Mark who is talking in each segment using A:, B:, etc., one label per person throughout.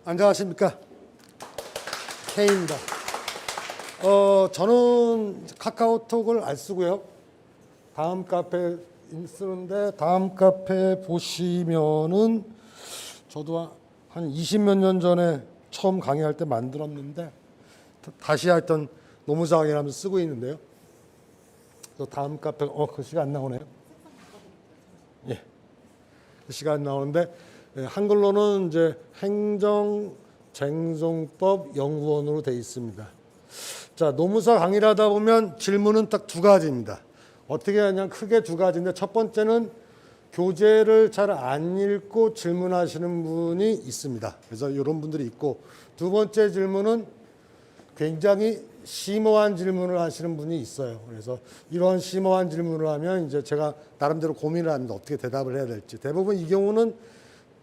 A: 안녕하십니까. K입니다. 저는 카카오톡을 안 쓰고요. 다음 카페 쓰는데, 다음 카페 보시면은 저도 한 20몇 년 전에 처음 강의할 때 만들었는데 다시 하여튼 노무사 강의하면서 쓰고 있는데요. 또 다음 카페 글씨가 안 나오네요. 예, 글씨가 안 나오는데 한글로는 이제 행정쟁송법 연구원으로 되어 있습니다. 자, 노무사 강의를 하다 보면 질문은 딱 두 가지입니다. 어떻게 하냐, 크게 두 가지인데, 첫 번째는 교재를 잘 안 읽고 질문하시는 분이 있습니다. 그래서 이런 분들이 있고, 두 번째 질문은 굉장히 심오한 질문을 하시는 분이 있어요. 그래서 이런 심오한 질문을 하면 이제 제가 나름대로 고민을 합니다. 어떻게 대답을 해야 될지. 대부분 이 경우는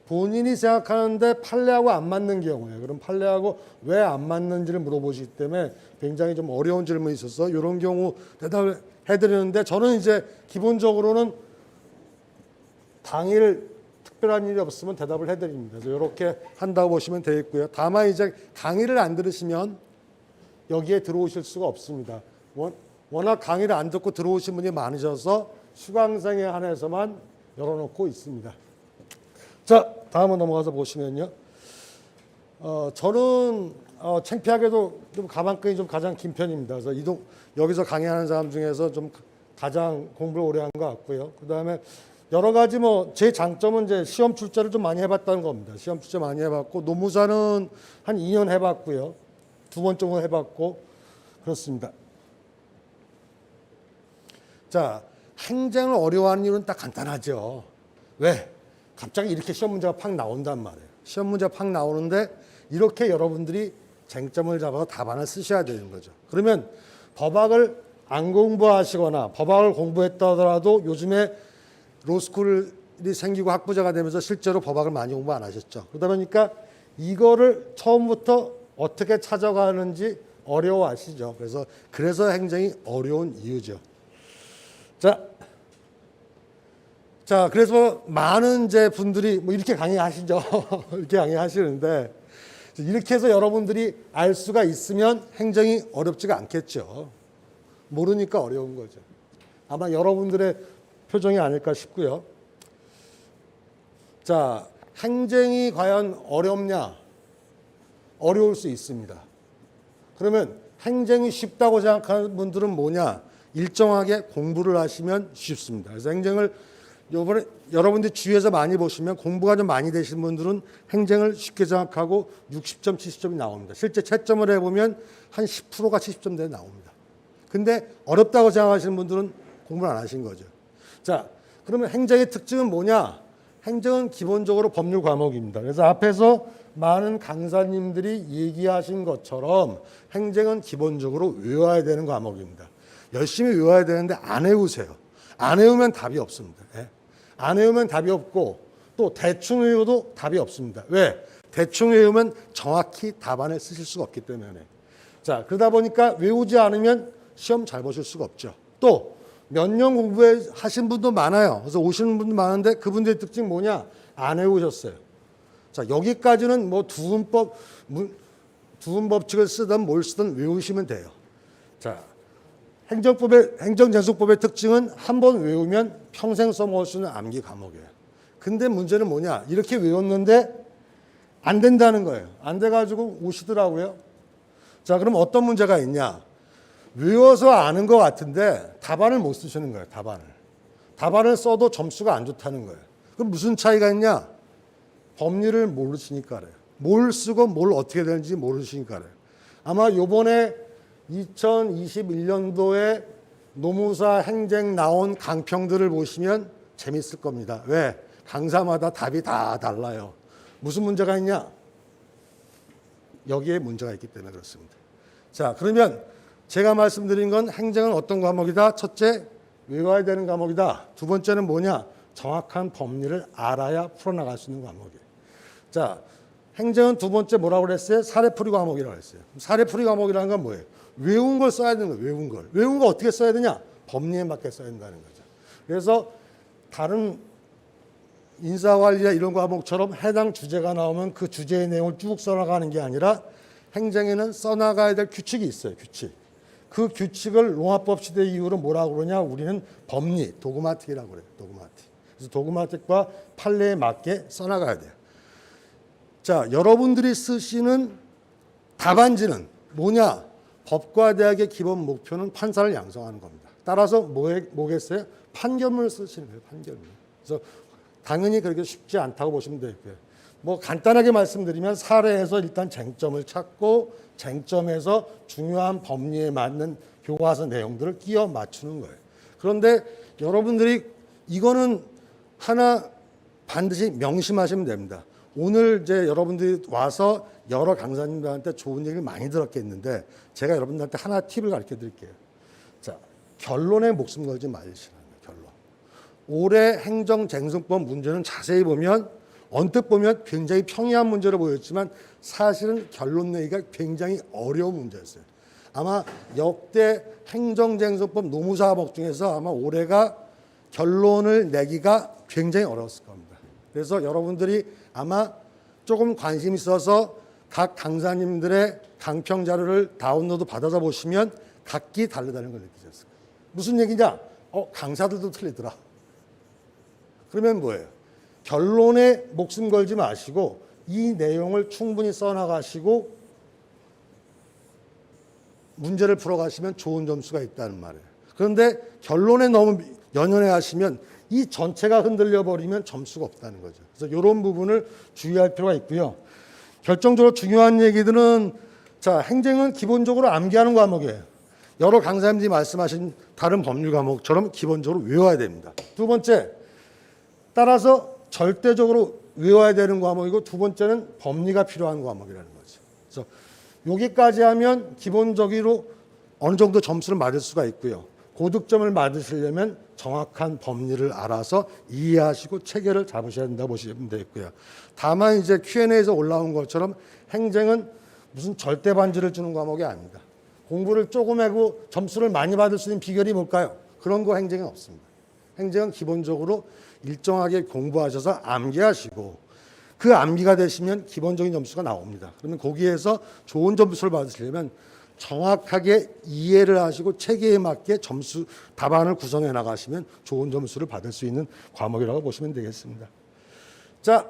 A: 본인이 생각하는데 판례하고 안 맞는 경우예요. 그럼 판례하고 왜 안 맞는지를 물어보시기 때문에 굉장히 좀 어려운 질문이 있어서 이런 경우 대답을 해드리는데, 저는 이제 기본적으로는 당일 특별한 일이 없으면 대답을 해드립니다. 그래서 이렇게 한다고 보시면 되겠고요. 다만 이제 강의를 안 들으시면 여기에 들어오실 수가 없습니다. 워낙 강의를 안 듣고 들어오신 분이 많으셔서 수강생에 한해서만 열어놓고 있습니다. 자, 다음으로 넘어가서 보시면요. 저는 창피하게도 좀 가방끈이 좀 가장 긴 편입니다. 그래서 여기서 강의하는 사람 중에서 좀 가장 공부를 오래 한 것 같고요. 그 다음에 여러 가지 제 장점은 이제 시험 출제를 좀 많이 해봤다는 겁니다. 시험 출제 많이 해봤고, 노무사는 한 2년 해봤고요. 2번 정도 해봤고, 그렇습니다. 자, 행정을 어려워하는 이유는 딱 간단하죠. 왜? 갑자기 이렇게 시험 문제가 팍 나온단 말이에요. 시험 문제가 팍 나오는데 이렇게 여러분들이 쟁점을 잡아서 답안을 쓰셔야 되는 거죠. 그러면 법학을 안 공부하시거나 법학을 공부했다 하더라도 요즘에 로스쿨이 생기고 학부자가 되면서 실제로 법학을 많이 공부 안 하셨죠. 그러다 보니까 이거를 처음부터 어떻게 찾아가는지 어려워하시죠. 그래서 행정이 어려운 이유죠. 자, 그래서 많은 이제 분들이 이렇게 강의하시죠. 이렇게 강의하시는데, 이렇게 해서 여러분들이 알 수가 있으면 행정이 어렵지가 않겠죠. 모르니까 어려운 거죠. 아마 여러분들의 표정이 아닐까 싶고요. 자, 행정이 과연 어렵냐? 어려울 수 있습니다. 그러면 행정이 쉽다고 생각하는 분들은 뭐냐? 일정하게 공부를 하시면 쉽습니다. 그래서 행정을 요번에 여러분들이 주위에서 많이 보시면 공부가 좀 많이 되신 분들은 행정을 쉽게 생각하고 60점, 70점이 나옵니다. 실제 채점을 해보면 한 10%가 70점대에 나옵니다. 근데 어렵다고 생각하시는 분들은 공부를 안 하신 거죠. 자, 그러면 행정의 특징은 뭐냐? 행정은 기본적으로 법률 과목입니다. 그래서 앞에서 많은 강사님들이 얘기하신 것처럼 행정은 기본적으로 외워야 되는 과목입니다. 열심히 외워야 되는데 안 외우세요. 안 외우면 답이 없습니다. 안 외우면 답이 없고, 또 대충 외워도 답이 없습니다. 왜? 대충 외우면 정확히 답안을 쓰실 수가 없기 때문에. 자, 그러다 보니까 외우지 않으면 시험 잘 보실 수가 없죠. 또 몇 년 공부하신 분도 많아요. 그래서 오시는 분도 많은데 그분들의 특징 뭐냐? 안 외우셨어요. 자, 여기까지는 두음법칙을 쓰든 뭘 쓰든 외우시면 돼요. 자, 행정쟁송법의 특징은 한 번 외우면 평생 써먹을 수 있는 암기 과목이에요. 근데 문제는 뭐냐? 이렇게 외웠는데 안 된다는 거예요. 안 돼가지고 오시더라고요. 자, 그럼 어떤 문제가 있냐? 외워서 아는 것 같은데 답안을 못 쓰시는 거예요. 답안을 써도 점수가 안 좋다는 거예요. 그럼 무슨 차이가 있냐? 법률을 모르시니까 그래요. 뭘 쓰고 뭘 어떻게 되는지 모르시니까 그래요. 아마 요번에 2021년도에 노무사 행정 나온 강평들을 보시면 재밌을 겁니다. 왜? 강사마다 답이 다 달라요. 무슨 문제가 있냐? 여기에 문제가 있기 때문에 그렇습니다. 자, 그러면 제가 말씀드린 건 행정은 어떤 과목이다? 첫째, 외워야 되는 과목이다. 두 번째는 뭐냐? 정확한 법리를 알아야 풀어나갈 수 있는 과목이에요. 자, 행정은 두 번째 뭐라고 그랬어요? 사례풀이 과목이라고 했어요. 사례풀이 과목이라는 건 뭐예요? 외운 걸 써야 되는 거예요. 외운 걸. 외운 거 어떻게 써야 되냐? 법리에 맞게 써야 된다는 거죠. 그래서 다른 인사관리나 이런 과목처럼 해당 주제가 나오면 그 주제의 내용을 쭉 써나가는 게 아니라 행정에는 써나가야 될 규칙이 있어요. 규칙. 그 규칙을 로마법 시대 이후로 뭐라고 그러냐? 우리는 법리, 도그마틱이라고 그래요. 도그마틱. 그래서 도그마틱과 판례에 맞게 써나가야 돼요. 자, 여러분들이 쓰시는 답안지는 뭐냐? 법과 대학의 기본 목표는 판사를 양성하는 겁니다. 따라서 뭐겠어요? 판결문을 쓰시는 거예요. 판결문. 그래서 당연히 그렇게 쉽지 않다고 보시면 되고요. 뭐 간단하게 말씀드리면 사례에서 일단 쟁점을 찾고 쟁점에서 중요한 법리에 맞는 교과서 내용들을 끼워 맞추는 거예요. 그런데 여러분들이 이거는 하나 반드시 명심하시면 됩니다. 오늘 이제 여러분들이 와서 여러 강사님들한테 좋은 얘기를 많이 들었겠는데 제가 여러분들한테 하나 팁을 가르쳐 드릴게요. 자, 결론에 목숨 걸지 마시라는 거예요. 결론. 올해 행정쟁송법 문제는 자세히 보면 언뜻 보면 굉장히 평이한 문제로 보였지만 사실은 결론 내기가 굉장히 어려운 문제였어요. 아마 역대 행정쟁송법 노무사과목 중에서 아마 올해가 결론을 내기가 굉장히 어려웠을 겁니다. 그래서 여러분들이 아마 조금 관심 있어서 각 강사님들의 강평 자료를 다운로드 받아서 보시면 각기 다르다는 걸 느끼셨을 거예요. 무슨 얘기냐? 강사들도 틀리더라. 그러면 뭐예요? 결론에 목숨 걸지 마시고 이 내용을 충분히 써나가시고 문제를 풀어가시면 좋은 점수가 있다는 말이에요. 그런데 결론에 너무 연연해 하시면 이 전체가 흔들려 버리면 점수가 없다는 거죠. 그래서 이런 부분을 주의할 필요가 있고요. 결정적으로 중요한 얘기들은 자, 행정은 기본적으로 암기하는 과목이에요. 여러 강사님들이 말씀하신 다른 법률 과목처럼 기본적으로 외워야 됩니다. 두 번째, 따라서 절대적으로 외워야 되는 과목이고 두 번째는 법리가 필요한 과목이라는 거죠. 그래서 여기까지 하면 기본적으로 어느 정도 점수를 맞을 수가 있고요. 고득점을 맞으시려면 정확한 법리를 알아서 이해하시고 체계를 잡으셔야 된다고 보시면 되겠고요. 다만 이제 Q&A에서 올라온 것처럼 행정은 무슨 절대 반지를 주는 과목이 아닙니다. 공부를 조금 하고 점수를 많이 받을 수 있는 비결이 뭘까요? 그런 거 행정은 없습니다. 행정은 기본적으로 일정하게 공부하셔서 암기하시고 그 암기가 되시면 기본적인 점수가 나옵니다. 그러면 거기에서 좋은 점수를 받으시려면 정확하게 이해를 하시고 체계에 맞게 점수 답안을 구성해 나가시면 좋은 점수를 받을 수 있는 과목이라고 보시면 되겠습니다. 자,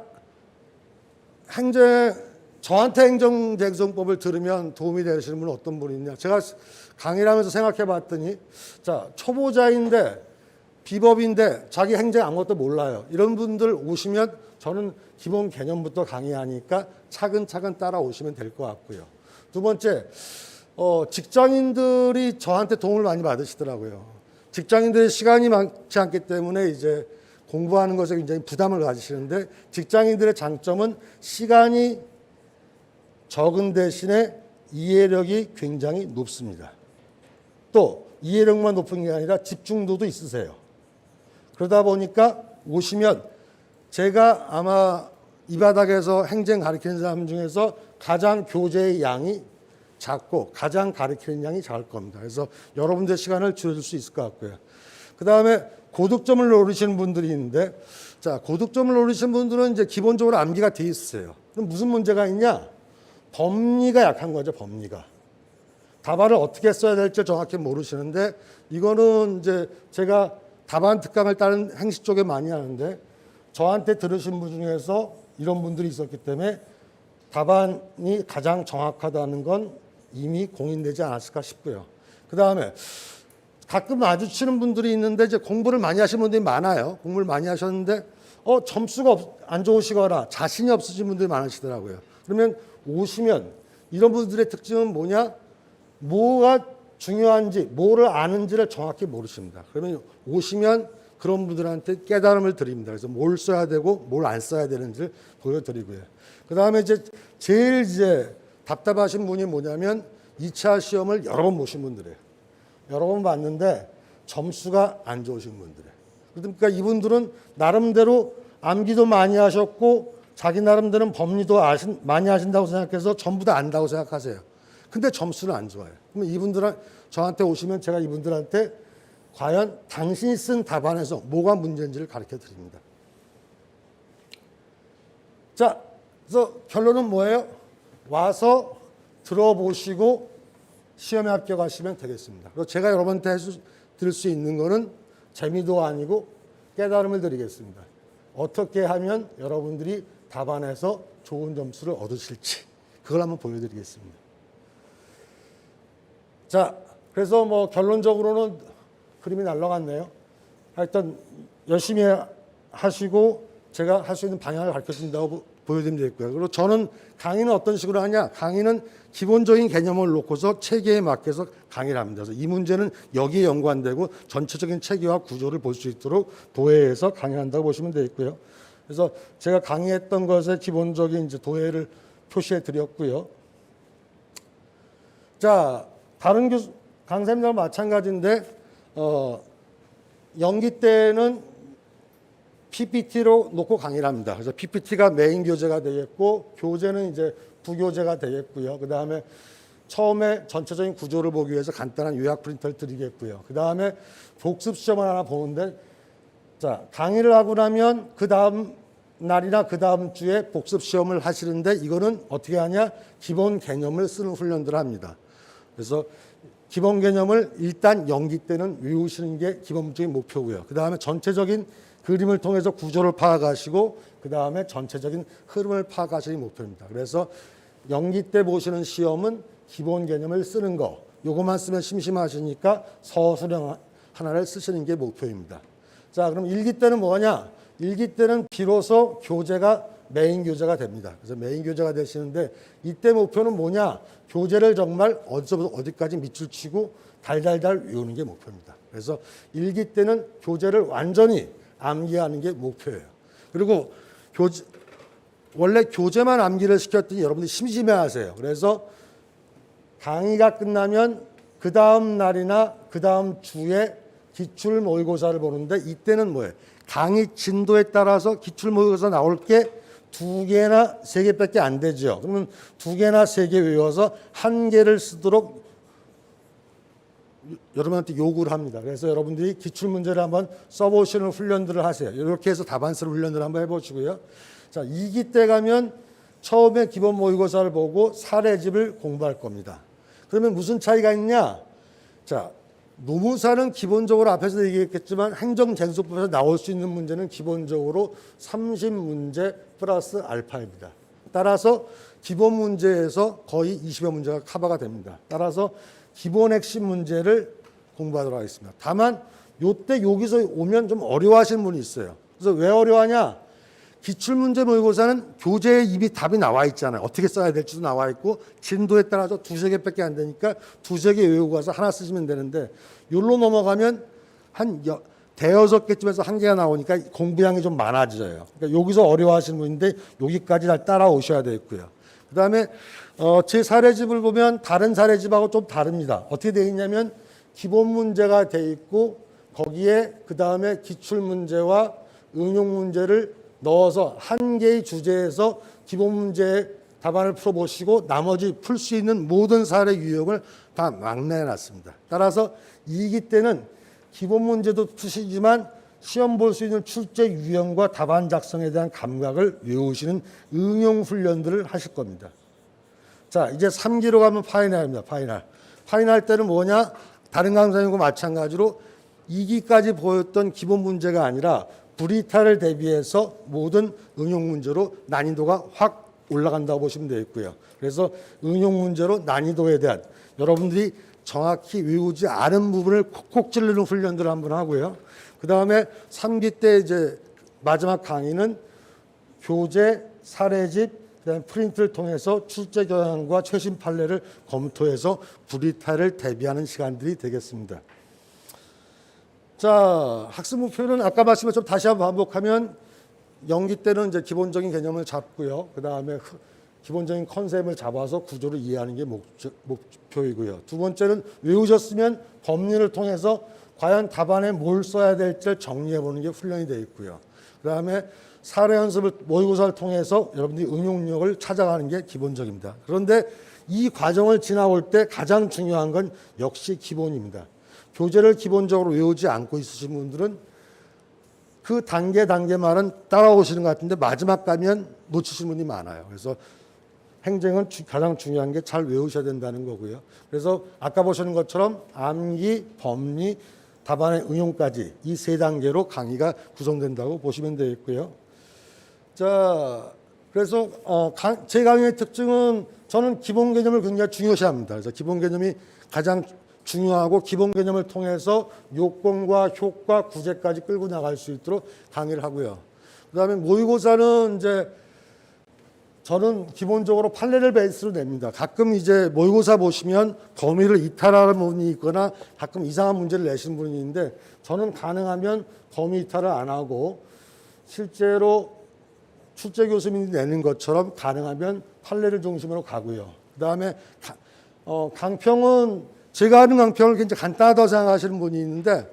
A: 저한테 행정쟁송법을 들으면 도움이 되시는 분은 어떤 분이 있냐? 제가 강의를 하면서 생각해 봤더니 자, 초보자인데 비법인데 자기 행정 아무것도 몰라요. 이런 분들 오시면 저는 기본 개념부터 강의하니까 차근차근 따라오시면 될 것 같고요. 두 번째, 직장인들이 저한테 도움을 많이 받으시더라고요. 직장인들의 시간이 많지 않기 때문에 이제 공부하는 것에 굉장히 부담을 가지시는데 직장인들의 장점은 시간이 적은 대신에 이해력이 굉장히 높습니다. 또 이해력만 높은 게 아니라 집중도도 있으세요. 그러다 보니까 오시면 제가 아마 이 바닥에서 행정 가르치는 사람 중에서 가장 교재의 양이 작고 가장 가르치는 양이 작을 겁니다. 그래서 여러분들의 시간을 줄여줄 수 있을 것 같고요. 그 다음에 고득점을 노리시는 분들이 있는데 자, 고득점을 노리시는 분들은 이제 기본적으로 암기가 돼 있어요. 그럼 무슨 문제가 있냐? 법리가 약한 거죠, 법리가. 답안을 어떻게 써야 될지 정확히 모르시는데 이거는 이제 제가 답안 특강을 다른 행시 쪽에 많이 하는데 저한테 들으신 분 중에서 이런 분들이 있었기 때문에 답안이 가장 정확하다는 건 이미 공인되지 않았을까 싶고요. 그 다음에 가끔 마주치는 분들이 있는데 이제 공부를 많이 하시는 분들이 많아요. 공부를 많이 하셨는데 점수가 안 좋으시거나 자신이 없으신 분들이 많으시더라고요. 그러면 오시면 이런 분들의 특징은 뭐냐? 뭐가 중요한지, 뭐를 아는지를 정확히 모르십니다. 그러면 오시면 그런 분들한테 깨달음을 드립니다. 그래서 뭘 써야 되고 뭘 안 써야 되는지를 보여드리고요. 그 다음에 이제 제일 이제 답답하신 분이 뭐냐면 2차 시험을 여러 번 보신 분들이에요. 여러 번 봤는데 점수가 안 좋으신 분들이에요. 그러니까 이분들은 나름대로 암기도 많이 하셨고 자기 나름대로는 법리도 많이 하신다고 생각해서 전부 다 안다고 생각하세요. 근데 점수는 안 좋아요. 그러면 이분들은 저한테 오시면 제가 이분들한테 과연 당신이 쓴 답안에서 뭐가 문제인지를 가르쳐 드립니다. 자, 그래서 결론은 뭐예요? 와서 들어보시고 시험에 합격하시면 되겠습니다. 그리고 제가 여러분한테 드릴 수 있는 거는 재미도 아니고 깨달음을 드리겠습니다. 어떻게 하면 여러분들이 답안에서 좋은 점수를 얻으실지 그걸 한번 보여드리겠습니다. 자, 그래서 뭐 결론적으로는 그림이 날라갔네요. 하여튼 열심히 하시고 제가 할 수 있는 방향을 가르쳐준다고 보여드리면 되겠고요. 그리고 저는 강의는 어떤 식으로 하냐? 강의는 기본적인 개념을 놓고서 체계에 맞게서 강의를 합니다. 그래서 이 문제는 여기에 연관되고 전체적인 체계와 구조를 볼 수 있도록 도해에서 강의한다고 보시면 되겠고요. 그래서 제가 강의했던 것의 기본적인 이제 도해를 표시해 드렸고요. 자, 다른 강사님들과 마찬가지인데 연기 때는 PPT로 놓고 강의를 합니다. 그래서 PPT가 메인 교재가 되겠고 교재는 이제 부교재가 되겠고요. 그 다음에 처음에 전체적인 구조를 보기 위해서 간단한 요약 프린터를 드리겠고요. 그 다음에 복습 시험을 하나 보는데 자, 강의를 하고 나면 그 다음 날이나 그 다음 주에 복습 시험을 하시는데 이거는 어떻게 하냐? 기본 개념을 쓰는 훈련들을 합니다. 그래서 기본 개념을 일단 연기 때는 외우시는 게 기본적인 목표고요. 그 다음에 전체적인 그림을 통해서 구조를 파악하시고 그 다음에 전체적인 흐름을 파악하시는 목표입니다. 그래서 연기 때 보시는 시험은 기본 개념을 쓰는 거 요것만 쓰면 심심하시니까 서술형 하나를 쓰시는 게 목표입니다. 자, 그럼 일기 때는 뭐냐? 일기 때는 비로소 교재가 메인 교재가 됩니다. 그래서 메인 교재가 되시는데 이때 목표는 뭐냐? 교재를 정말 어디서부터 어디까지 밑줄 치고 달달달 외우는 게 목표입니다. 그래서 일기 때는 교재를 완전히 암기하는 게 목표예요. 그리고 원래 교재만 암기를 시켰더니 여러분들이 심심해하세요. 그래서 강의가 끝나면 그 다음 날이나 그 다음 주에 기출 모의고사를 보는데 이때는 뭐예요? 강의 진도에 따라서 기출 모의고사 나올 게 2개나 3개밖에 안 되죠. 그러면 2개나 3개 외워서 1개를 쓰도록 여러분한테 요구를 합니다. 그래서 여러분들이 기출문제를 한번 써보시는 훈련들을 하세요. 이렇게 해서 답안 쓰는 훈련들을 한번 해보시고요. 자, 2기 때 가면 처음에 기본 모의고사를 보고 사례집을 공부할 겁니다. 그러면 무슨 차이가 있냐? 자, 노무사는 기본적으로 앞에서 얘기했겠지만 행정쟁수법에서 나올 수 있는 문제는 기본적으로 30문제 플러스 알파입니다. 따라서 기본 문제에서 거의 20여 문제가 커버가 됩니다. 따라서 기본 핵심 문제를 공부하도록 하겠습니다. 다만 요때 여기서 오면 좀 어려워하시는 분이 있어요. 그래서 왜 어려워하냐? 기출문제 모의고사는 교재에 이미 답이 나와 있잖아요. 어떻게 써야 될지도 나와 있고 진도에 따라서 2-3개밖에 안 되니까 2-3개 외우고 가서 하나 쓰시면 되는데 여기로 넘어가면 한 5-6개쯤에서 1개가 나오니까 공부량이 좀 많아져요. 그러니까 여기서 어려워하시는 분인데 여기까지 잘 따라오셔야 되겠고요. 그 다음에 제 사례집을 보면 다른 사례집하고 좀 다릅니다. 어떻게 되어 있냐면 기본 문제가 되어 있고 거기에 그 다음에 기출 문제와 응용 문제를 넣어서 1개의 주제에서 기본 문제 답안을 풀어보시고 나머지 풀 수 있는 모든 사례 유형을 다 막내놨습니다. 따라서 2기 때는 기본 문제도 푸시지만 시험 볼 수 있는 출제 유형과 답안 작성에 대한 감각을 외우시는 응용 훈련들을 하실 겁니다. 자, 이제 3기로 가면 파이널입니다. 파이널 때는 뭐냐? 다른 강사님과 마찬가지로 2기까지 보였던 기본 문제가 아니라 브리타를 대비해서 모든 응용 문제로 난이도가 확 올라간다고 보시면 되겠고요. 그래서 응용 문제로 난이도에 대한 여러분들이 정확히 외우지 않은 부분을 콕콕 찌르는 훈련들을 한번 하고요. 그 다음에 3기 때 이제 마지막 강의는 교재, 사례집, 그다음에 프린트를 통해서 출제 경향과 최신 판례를 검토해서 브리타를 대비하는 시간들이 되겠습니다. 자, 학습 목표는 아까 말씀을 좀 다시 한번 반복하면 연기 때는 이제 기본적인 개념을 잡고요. 그 다음에 기본적인 컨셉을 잡아서 구조를 이해하는 게 목표이고요. 두 번째는 외우셨으면 법리를 통해서 과연 답안에 뭘 써야 될지를 정리해 보는 게 훈련이 되어 있고요. 그 다음에 사례 연습을 모의고사를 통해서 여러분들이 응용력을 찾아가는 게 기본적입니다. 그런데 이 과정을 지나올 때 가장 중요한 건 역시 기본입니다. 교재를 기본적으로 외우지 않고 있으신 분들은 그 단계말은 따라오시는 것 같은데 마지막 가면 놓치시는 분이 많아요. 그래서 행정은 가장 중요한 게 잘 외우셔야 된다는 거고요. 그래서 아까 보시는 것처럼 암기, 법리, 답안의 응용까지 이 세 단계로 강의가 구성된다고 보시면 되겠고요. 자, 그래서 제 강의의 특징은 저는 기본 개념을 굉장히 중요시합니다. 그래서 기본 개념이 가장 중요하고 기본 개념을 통해서 요건과 효과, 구제까지 끌고 나갈 수 있도록 강의를 하고요. 그다음에 모의고사는 이제 저는 기본적으로 판례를 베이스로 냅니다. 가끔 이제 모의고사 보시면 범위를 이탈하는 분이 있거나 가끔 이상한 문제를 내시는 분이 있는데 저는 가능하면 범위 이탈을 안 하고 실제로 출제 교수님이 내는 것처럼 가능하면 판례를 중심으로 가고요. 그다음에 강평은 제가 하는 강평을 굉장히 간단하다고 생각하시는 분이 있는데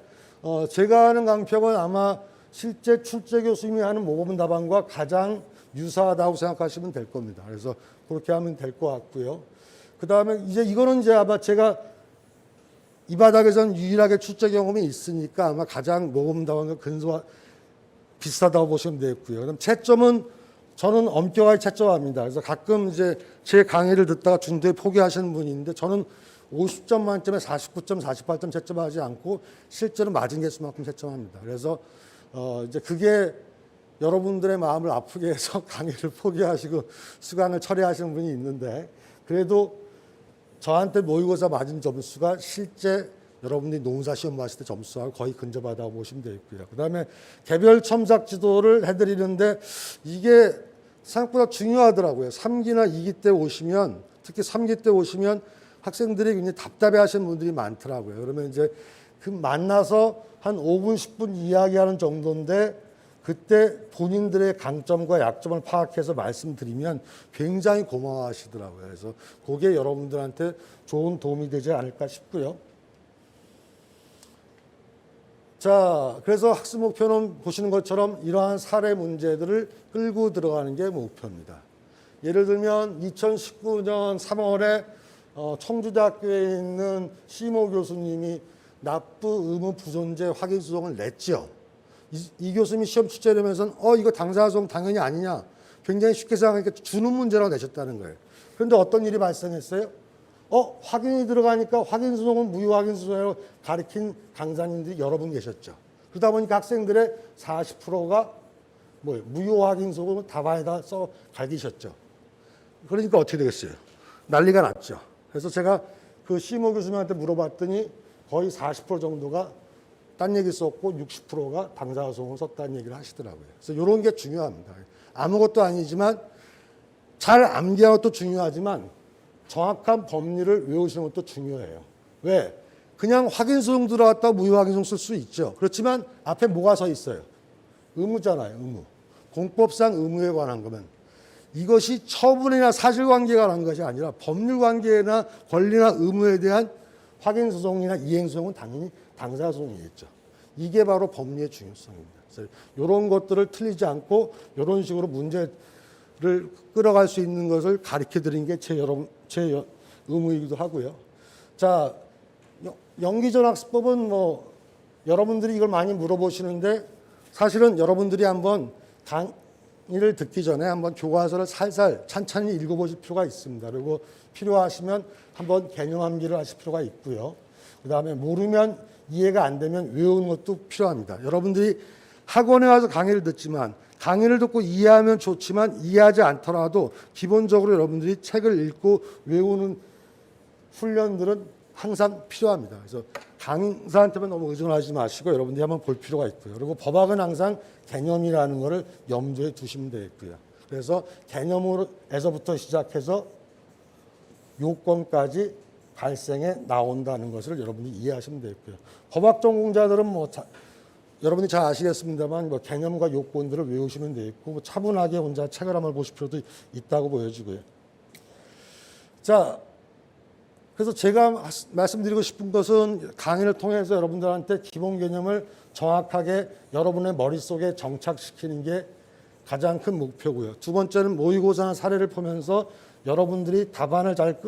A: 제가 하는 강평은 아마 실제 출제 교수님이 하는 모범 답안과 가장 유사하다고 생각하시면 될 겁니다. 그래서 그렇게 하면 될 것 같고요. 그다음에 이거는 아마 제가 이 바닥에서는 유일하게 출제 경험이 있으니까 아마 가장 모범 답안과 근소한 비슷하다고 보시면 되겠고요. 그럼 채점은 저는 엄격하게 채점합니다. 그래서 가끔 이제 제 강의를 듣다가 중도에 포기하시는 분이 있는데 저는 50점 만점에 49점, 48점 채점하지 않고 실제로 맞은 개수만큼 채점합니다. 그래서 이제 그게 여러분들의 마음을 아프게 해서 강의를 포기하시고 수강을 철회하시는 분이 있는데 그래도 저한테 모의고사 맞은 점수가 실제 여러분들이 농사 시험 봤을 때 점수하고 거의 근접하다고 보시면 되겠고요. 그다음에 개별 첨삭 지도를 해드리는데 이게 생각보다 중요하더라고요. 3기나 2기 때 오시면 특히 3기 때 오시면 학생들이 굉장히 답답해하시는 분들이 많더라고요. 그러면 이제 그 만나서 한 5분 10분 이야기하는 정도인데 그때 본인들의 강점과 약점을 파악해서 말씀드리면 굉장히 고마워하시더라고요. 그래서 그게 여러분들한테 좋은 도움이 되지 않을까 싶고요. 자, 그래서 학습 목표는 보시는 것처럼 이러한 사례 문제들을 끌고 들어가는 게 목표입니다. 예를 들면 2019년 3월에 청주대학교에 있는 시모 교수님이 납부 의무 부존재 확인 수송을 냈죠. 이 교수님이 시험 출제하면서는 이거 당사자송 당연히 아니냐 굉장히 쉽게 생각하니까 주는 문제라고 내셨다는 거예요. 그런데 어떤 일이 발생했어요? 확인이 들어가니까 확인 수송은 무효 확인 수송이라고 가르친 강사님들이 여러 분 계셨죠. 그러다 보니까 학생들의 40%가 무효 확인 수송을 답안에다 써 갈기셨죠. 그러니까 어떻게 되겠어요? 난리가 났죠. 그래서 제가 그 시모 교수님한테 물어봤더니 거의 40% 정도가 딴 얘기 썼고 60%가 당사자송을 썼다는 얘기를 하시더라고요. 그래서 이런 게 중요합니다. 아무것도 아니지만 잘 암기하는 것도 중요하지만 정확한 법리를 외우시는 것도 중요해요. 왜? 그냥 확인수송 들어갔다 무효 확인수송 쓸 수 있죠. 그렇지만 앞에 뭐가 서 있어요? 의무잖아요. 의무. 공법상 의무에 관한 거면 이것이 처분이나 사실관계에 관한 것이 아니라 법률관계나 권리나 의무에 대한 확인소송이나 이행소송은 당연히 당사소송이겠죠. 이게 바로 법리의 중요성입니다. 그래서 이런 것들을 틀리지 않고 이런 식으로 문제를 끌어갈 수 있는 것을 가르쳐 드리는 게 제 의무이기도 하고요. 자, 연기전학습법은 여러분들이 이걸 많이 물어보시는데 사실은 여러분들이 한번 강의를 듣기 전에 한번 교과서를 살살 찬찬히 읽어보실 필요가 있습니다. 그리고 필요하시면 한번 개념 암기를 하실 필요가 있고요. 그다음에 모르면 이해가 안 되면 외우는 것도 필요합니다. 여러분들이 학원에 와서 강의를 듣지만 강의를 듣고 이해하면 좋지만 이해하지 않더라도 기본적으로 여러분들이 책을 읽고 외우는 훈련들은 항상 필요합니다. 그래서 강사한테만 너무 의존하지 마시고 여러분들이 한번 볼 필요가 있고요. 그리고 법학은 항상 개념이라는 것을 염두에 두시면 되겠고요. 그래서 개념에서부터 시작해서 요건까지 발생해 나온다는 것을 여러분이 이해하시면 되겠고요. 법학 전공자들은 여러분이 잘 아시겠습니다만 개념과 요건들을 외우시면 되겠고 차분하게 혼자 책을 한번 보실 필요도 있다고 보여지고요. 자, 그래서 제가 말씀드리고 싶은 것은 강의를 통해서 여러분들한테 기본 개념을 정확하게 여러분의 머릿속에 정착시키는 게 가장 큰 목표고요. 두 번째는 모의고사나 사례를 보면서 여러분들이 답안을 잘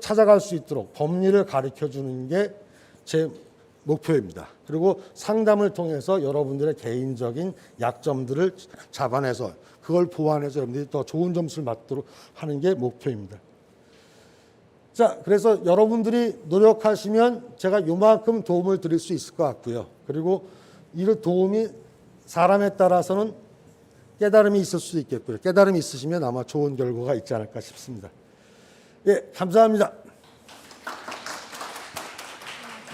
A: 찾아갈 수 있도록 법리를 가르쳐 주는 게 제 목표입니다. 그리고 상담을 통해서 여러분들의 개인적인 약점들을 잡아내서 그걸 보완해서 여러분들이 더 좋은 점수를 받도록 하는 게 목표입니다. 자, 그래서 여러분들이 노력하시면 제가 요만큼 도움을 드릴 수 있을 것 같고요. 그리고 이 도움이 사람에 따라서는 깨달음이 있을 수도 있겠고요. 깨달음이 있으시면 아마 좋은 결과가 있지 않을까 싶습니다. 예, 감사합니다.